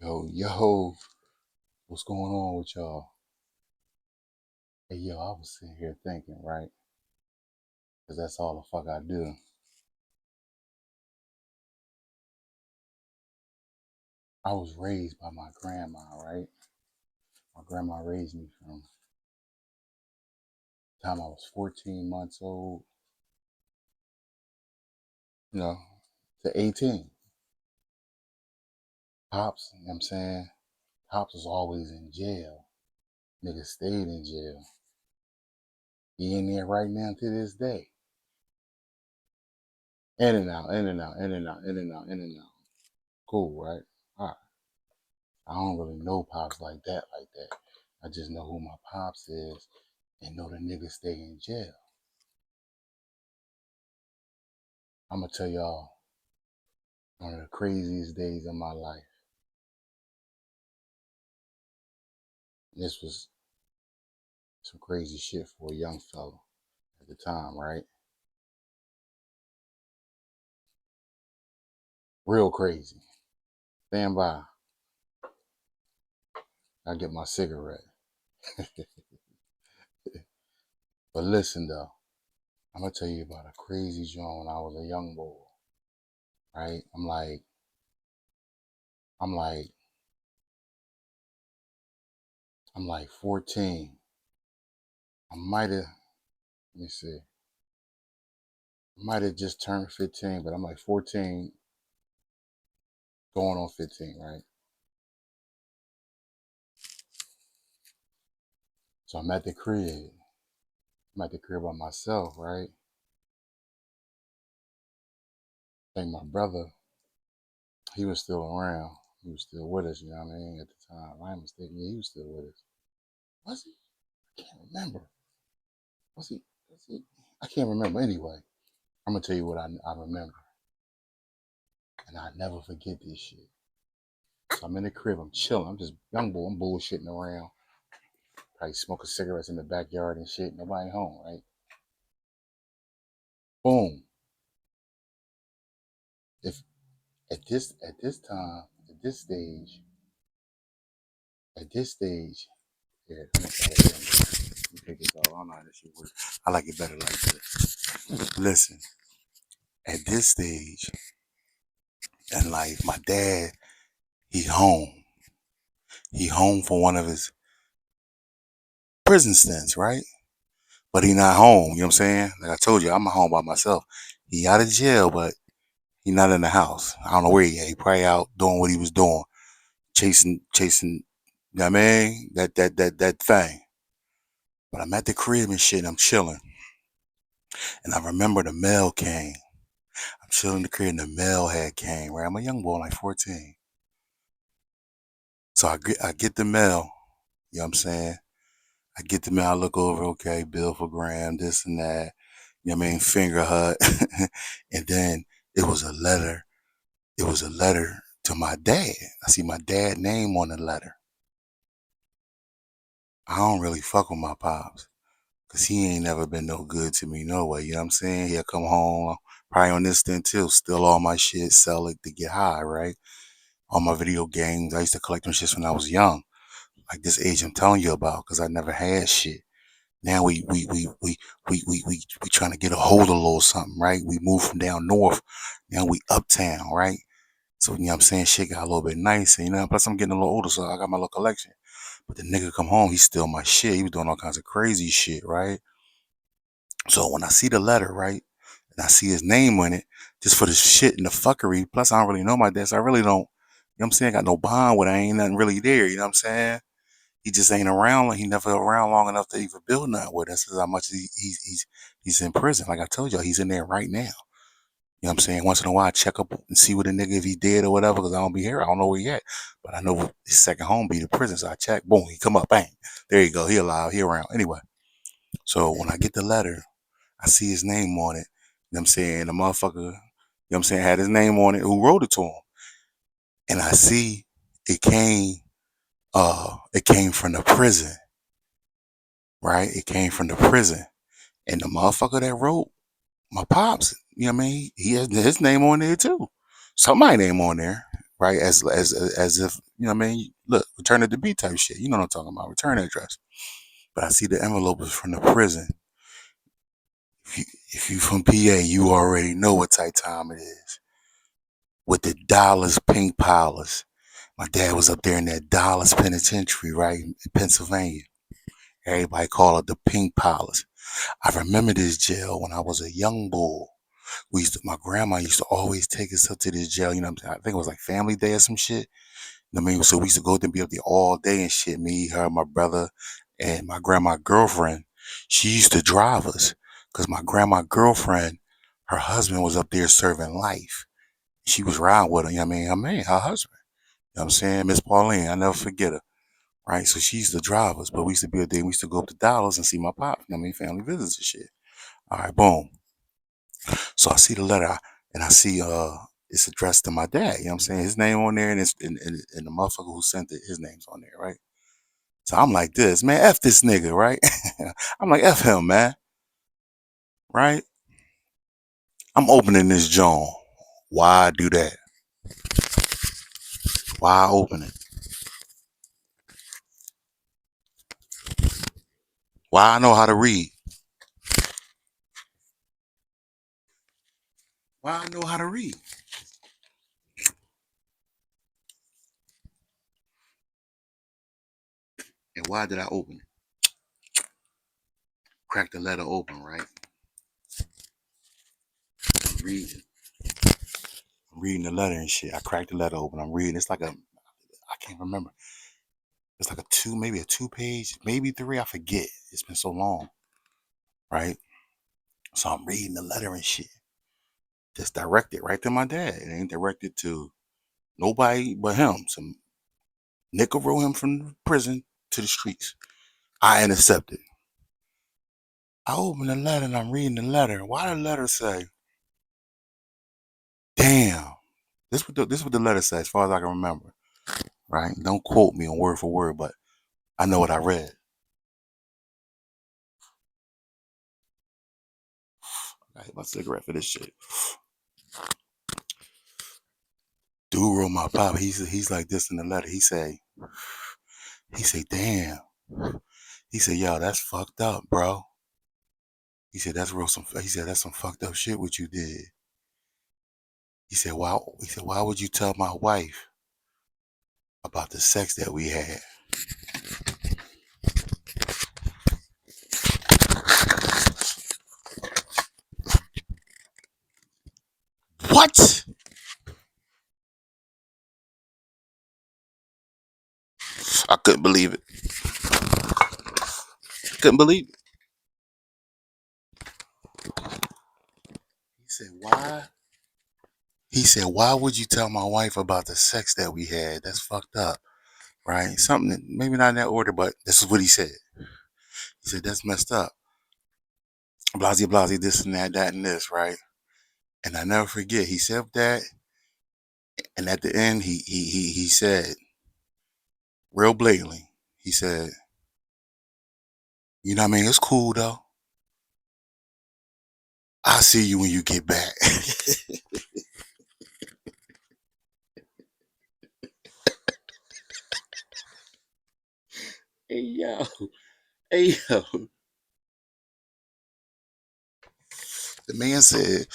Yo, what's going on with y'all? Hey, yo, I was sitting here thinking, right? Because that's all the fuck I do. I was raised by my grandma, right? My grandma raised me from the time I was 14 months old, you know, to 18. Pops, you know what I'm saying? Pops was always in jail. Nigga stayed in jail. He in there right now to this day. In and out, in and out, in and out, in and out, in and out. Cool, right? All right. I don't really know Pops like that. I just know who my Pops is and know the nigga stay in jail. I'm gonna tell y'all one of the craziest days of my life. This was some crazy shit for a young fella at the time, right? Real crazy. Stand by. I get my cigarette. But listen though, I'm gonna tell you about a crazy joint when I was a young boy, right? I'm like, I'm like 14. I might have, let me see, I might have just turned 15, but I'm like 14, going on 15, right? So I'm at the crib. I'm at the crib by myself, right? I think my brother, he was still around. He was still with us, you know what I mean, at the time. If I ain't mistaken, yeah, he was still with us. Was he? I can't remember. Was he? Was he? I can't remember. Anyway, I'm gonna tell you what I remember, and I never forget this shit. So I'm in the crib, I'm chilling, I'm just young boy, I'm bullshitting around, probably smoking cigarettes in the backyard and shit. Nobody home, right? Boom. If at this time, at this stage, here, let me pick this off. I don't know how this shit works. I like it better like this. Listen, at this stage in life, my dad, he home. He home for one of his prison stints, right? But he not home, you know what I'm saying? Like I told you, I'm home by myself. He out of jail, but he not in the house. I don't know where he at. He probably out doing what he was doing. Chasing, you know what I mean? That thing. But I'm at the crib and shit, and I'm chilling. And I remember the mail came. I'm chilling in the crib and the mail had came, right? I'm a young boy, like 14. So I get the mail, you know what I'm saying? I get the mail, I look over, okay, bill for Graham, this and that, you know what I mean? Finger hut. And then it was a letter. It was a letter to my dad. I see my dad name on the letter. I don't really fuck with my pops. Cause he ain't never been no good to me, no way. You know what I'm saying? He'll come home, probably on this thing too, steal all my shit, sell it to get high, right? All my video games. I used to collect them shits when I was young. Like this age I'm telling you about, cause I never had shit. Now we trying to get a hold of a little something, right? We moved from down north. Now we uptown, right? So, you know what I'm saying? Shit got a little bit nicer, you know? Plus I'm getting a little older, so I got my little collection. But the nigga come home, he steal my shit. He was doing all kinds of crazy shit, right? So when I see the letter, right, and I see his name on it, just for the shit and the fuckery, plus I don't really know my dad, so I really don't, you know what I'm saying? I got no bond with it. I ain't nothing really there, you know what I'm saying? He just ain't around, like he never around long enough to even build nothing with us. That's how much he's in prison. Like I told y'all, he's in there right now. You know what I'm saying? Once in a while, I check up and see what the nigga, if he dead or whatever, because I don't be here. I don't know where he at. But I know his second home be the prison. So I check, boom, he come up, bang. There you go. He alive, he around. Anyway, so when I get the letter, I see his name on it. You know what I'm saying? The motherfucker, you know what I'm saying, had his name on it, who wrote it to him. And I see it came from the prison, right? It came from the prison. And the motherfucker that wrote my pops, you know what I mean? He has his name on there too. Somebody name on there. right? As if, you know what I mean? Look, return it to B type shit. You know what I'm talking about, return address. But I see the envelope is from the prison. If you from PA, you already know what type time it is. With the Dallas Pink Palace. My dad was up there in that Dallas Penitentiary, right, in Pennsylvania. Everybody call it the Pink Palace. I remember this jail when I was a young boy. My grandma used to always take us up to this jail. You know what I'm saying? I think it was like family day or some shit. You know what I mean? So we used to go there and be up there all day and shit. Me, her, my brother, and my grandma girlfriend. She used to drive us because my grandma girlfriend, her husband was up there serving life. She was riding with her. You know what I mean? Her husband. You know what I'm saying? Miss Pauline, I never forget her. Right? So she used to drive us, but we used to be up there. We used to go up to Dallas and see my pop. You know what I mean? Family visits and shit. All right, boom. So I see the letter and I see it's addressed to my dad. You know what I'm saying? His name on there and the motherfucker who sent it, his name's on there, right? So I'm like this, man, F this nigga, right? I'm like, F him, man. Right? I'm opening this joint. Why do that? Why open it? Why I know how to read? Why I know how to read? And why did I open it? Crack the letter open, right? I'm reading. I'm reading the letter and shit. I cracked the letter open. I'm reading. It's like I can't remember. It's like maybe a 2 page, maybe three. I forget. It's been so long, right? So I'm reading the letter and shit. Just directed right to my dad. It ain't directed to nobody but him. Some nigga wrote him from the prison to the streets. I intercepted. I open the letter and I'm reading the letter. Why the letter say, damn. This what the letter says, as far as I can remember. Right? Don't quote me on word for word, but I know what I read. I hit my cigarette for this shit. Dude wrote my pop. He's like this in the letter. He say, damn. He said, yo, that's fucked up, bro. He said, that's some fucked up shit what you did. Why would you tell my wife about the sex that we had? What? I couldn't believe it. Couldn't believe it. He said, why? He said, why would you tell my wife about the sex that we had? That's fucked up. Right? Something that, maybe not in that order, but this is what he said. He said, that's messed up. Blasey, blasey, this and that and this, right? And I never forget, he said that, and at the end, he said, real blatantly, he said, you know what I mean? It's cool though. I'll see you when you get back. Hey yo, hey yo. The man said,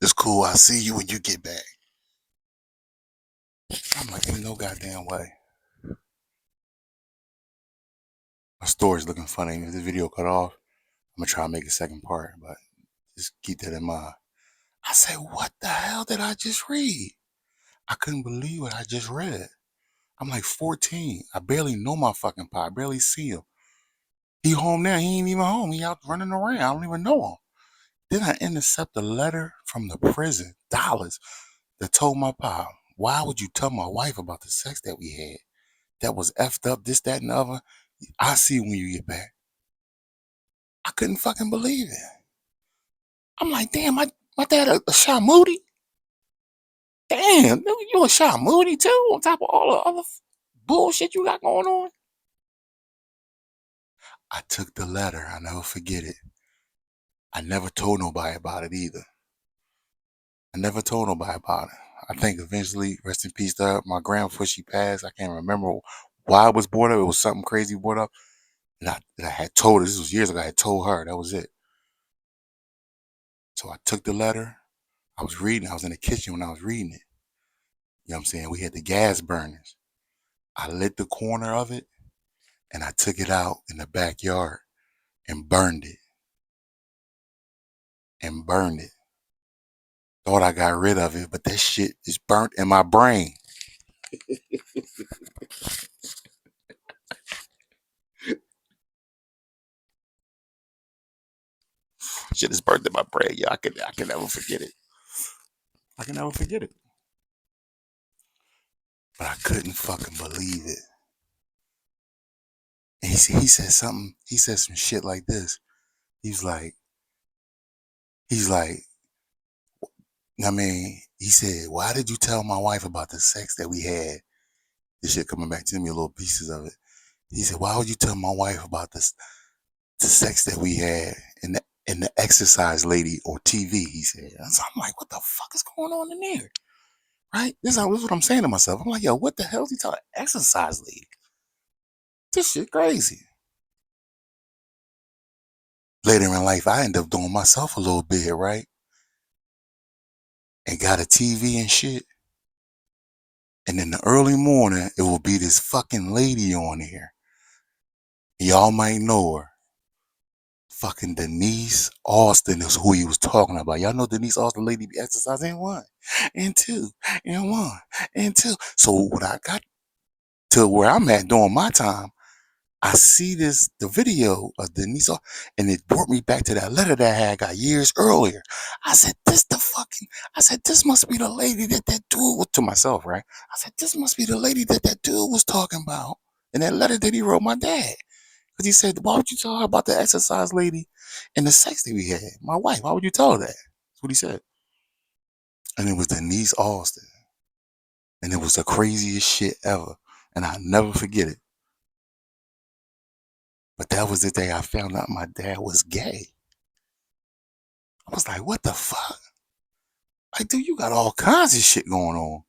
it's cool, I'll see you when you get back. I'm like, ain't no goddamn way. My story's looking funny. If this video cut off, I'm gonna try to make a second part, but just keep that in mind. I said, what the hell did I just read? I couldn't believe what I just read. I'm like 14. I barely know my fucking pop. I barely see him. He home now. He ain't even home. He out running around. I don't even know him. Then I intercept a letter from the prison, Dollars, that told my pop, why would you tell my wife about the sex that we had? That was effed up, this, that, and the other. I see you when you get back. I couldn't fucking believe it. I'm like, damn, my dad a Shy Moody? Damn, you a Shy Moody too, on top of all the other bullshit you got going on? I took the letter. I never forget it. I never told nobody about it either. I never told nobody about it. I think eventually, rest in peace to her, my grandma before she passed. I can't remember why it was brought up. It was something crazy brought up. And I had told her, this was years ago, I had told her, that was it. So I took the letter. I was reading. I was in the kitchen when I was reading it. You know what I'm saying? We had the gas burners. I lit the corner of it and I took it out in the backyard and burned it. And burned it. Thought I got rid of it, but that shit is burnt in my brain. Shit is burnt in my brain. Yeah, I can never forget it. I can never forget it. But I couldn't fucking believe it. And he said something, he said some shit like this. He's like, he's like, I mean, he said, why did you tell my wife about the sex that we had? This shit coming back to me, little pieces of it. He said, why would you tell my wife about this, the sex that we had and the exercise lady on TV? He said. So I'm like, what the fuck is going on in there? Right? This is what I'm saying to myself. I'm like, yo, what the hell is he talking exercise lady? This shit crazy. Later in life, I ended up doing myself a little bit, right? And got a TV and shit. And in the early morning, it will be this fucking lady on here. Y'all might know her. Fucking Denise Austin is who he was talking about. Y'all know Denise Austin, lady be exercising one, and two, and one, and two. So when I got to where I'm at during my time, I see the video of Denise, and it brought me back to that letter that I had got years earlier. I said, this must be the lady that dude was, to myself, right? I said, this must be the lady that dude was talking about in that letter that he wrote my dad. Because he said, why would you tell her about the exercise lady and the sex that we had? My wife, why would you tell her that? That's what he said. And it was Denise Austin. And it was the craziest shit ever. And I'll never forget it. But that was the day I found out my dad was gay. I was like, what the fuck? Like, dude, you got all kinds of shit going on.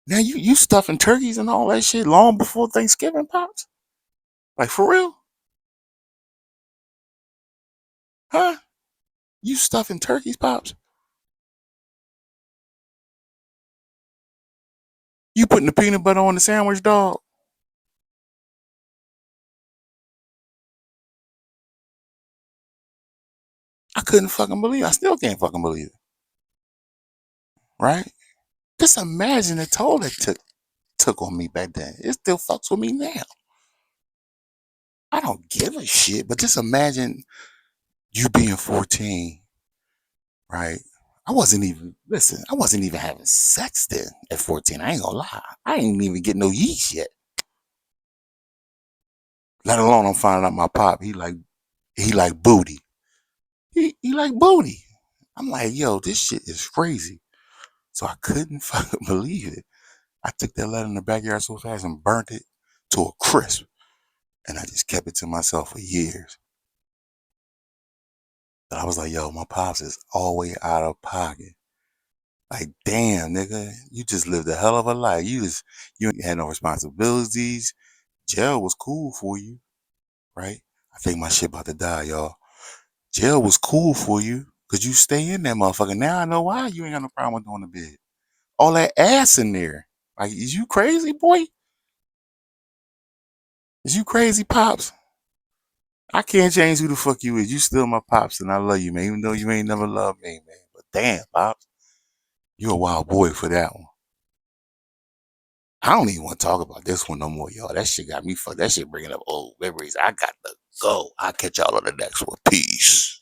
Now you stuffing turkeys and all that shit long before Thanksgiving, Pops? Like, for real? Huh? You stuffing turkeys, Pops? You putting the peanut butter on the sandwich, dog? I couldn't fucking believe it. I still can't fucking believe it. Right? Just imagine the toll that took on me back then. It still fucks with me now. I don't give a shit, but just imagine you being 14, right? I wasn't even having sex then at 14. I ain't gonna lie. I ain't even getting no yeast yet. Let alone I'm finding out my pop, he like booty. He like booty. I'm like, yo, this shit is crazy. So I couldn't fucking believe it. I took that letter in the backyard so fast and burnt it to a crisp. And I just kept it to myself for years. But I was like, yo, my pops is always out of pocket. Like, damn, nigga, you just lived a hell of a life. You ain't had no responsibilities. Jail was cool for you, right? I think my shit about to die, y'all. Jail was cool for you because you stay in that motherfucker. Now I know why you ain't got no problem with doing the bid. All that ass in there. Like, is you crazy, boy? Is you crazy, pops? I can't change who the fuck you is. You still my pops, and I love you, man. Even though you ain't never loved me, man. But damn, pops, you a wild boy for that one. I don't even want to talk about this one no more, y'all. That shit got me fucked. That shit bringing up old memories. I got to go. I'll catch y'all on the next one. Peace.